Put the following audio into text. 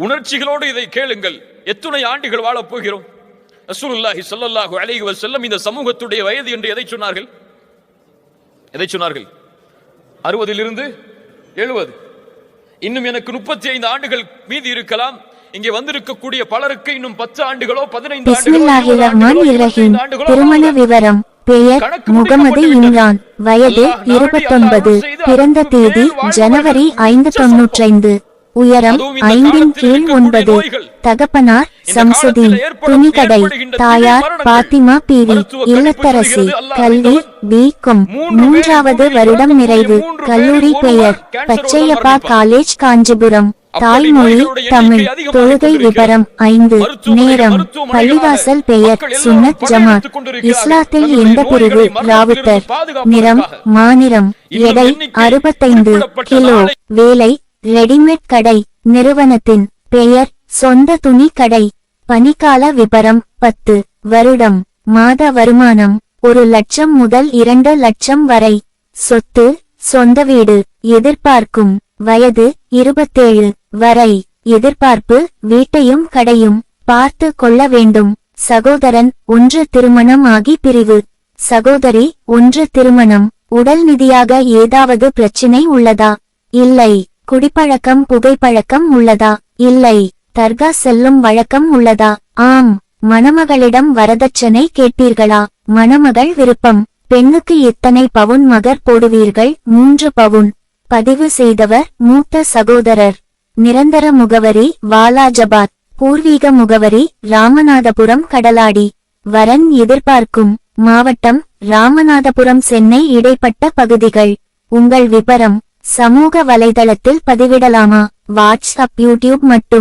உணர்ச்சிகளோடு இதை கேளுங்கள். எத்தனை ஆண்டுகள் வாழப் போகிறோம்? ரசூலுல்லாஹி ஸல்லல்லாஹு அலைஹி வஸல்லம் இந்த சமூகத்துடைய வயது என்று எதை சொன்னார்கள்? 60 70. இன்னும் எனக்கு 35 ஆண்டுகள் மீதி இருக்கலாம். இங்கே வந்திருக்கக்கூடிய பலருக்கு இன்னும் 10 ஆண்டுகளோ 15 ஆண்டுகளோ. திருமண விவரம்: பெயர் முகமது இம்ரான், வயது 29, பிறந்த தேதி ஜனவரி 5, 95, உயரம் 5/9, தகப்பனார் சம்சுதீன், துணிக்கடை, தாயார் பாத்திமா பீவி, இல்லத்தரசி, கல்வி B.Com, 3வது வருடம் நிறைவு, கல்லூரி பெயர் பச்சையப்பா காலேஜ் காஞ்சிபுரம், தாய்மொழி தமிழ், தொழுகை விபரம் 5, நேரம் பள்ளிவாசல் பெயர் சுன்னத் ஜமாத், இஸ்லாத்தில் எந்த பிரிவு? ராவுத்தர், நிறம் மாநிறம், எடை 65 கிலோ, வேலை ரெடிமேட் கடை, நிறுவனத்தின் பெயர் சொந்த துணி கடை, பணிக்கால விபரம் 10 வருடம், மாத வருமானம் 1 லட்சம் முதல் 2 லட்சம் வரை, சொத்து சொந்த வீடு, எதிர்பார்க்கும் வயது 27 வரை, எதிர்பார்ப்பு வீட்டையும் கடையும் பார்த்து கொள்ள வேண்டும், சகோதரன் 1 திருமணம் ஆகி பிரிவு, சகோதரி 1 திருமணம், உடல் நிதியாக ஏதாவது பிரச்சினை உள்ளதா? இல்லை. குடிப்பழக்கம் புகைப்பழக்கம் உள்ளதா? இல்லை. தர்கா செல்லும் வழக்கம் உள்ளதா? ஆம். மணமகளிடம் வரதட்சணை கேட்பீர்களா? மணமகள் விருப்பம்: பெண்ணுக்கு எத்தனை பவுன் மகர் போடுவீர்கள்? 3 பவுன். பதிவு செய்தவர் மூத்த சகோதரர். நிரந்தர முகவரி வாலாஜபாத், பூர்வீக முகவரி ராமநாதபுரம் கடலாடி, வரன் எதிர்பார்க்கும் மாவட்டம் ராமநாதபுரம் சென்னை இடைப்பட்ட பகுதிகள். உங்கள் விபரம் சமூக வலைதளத்தில் பதிவிடலாமா? வாட்ஸ்அப், யூடியூப் மட்டும்.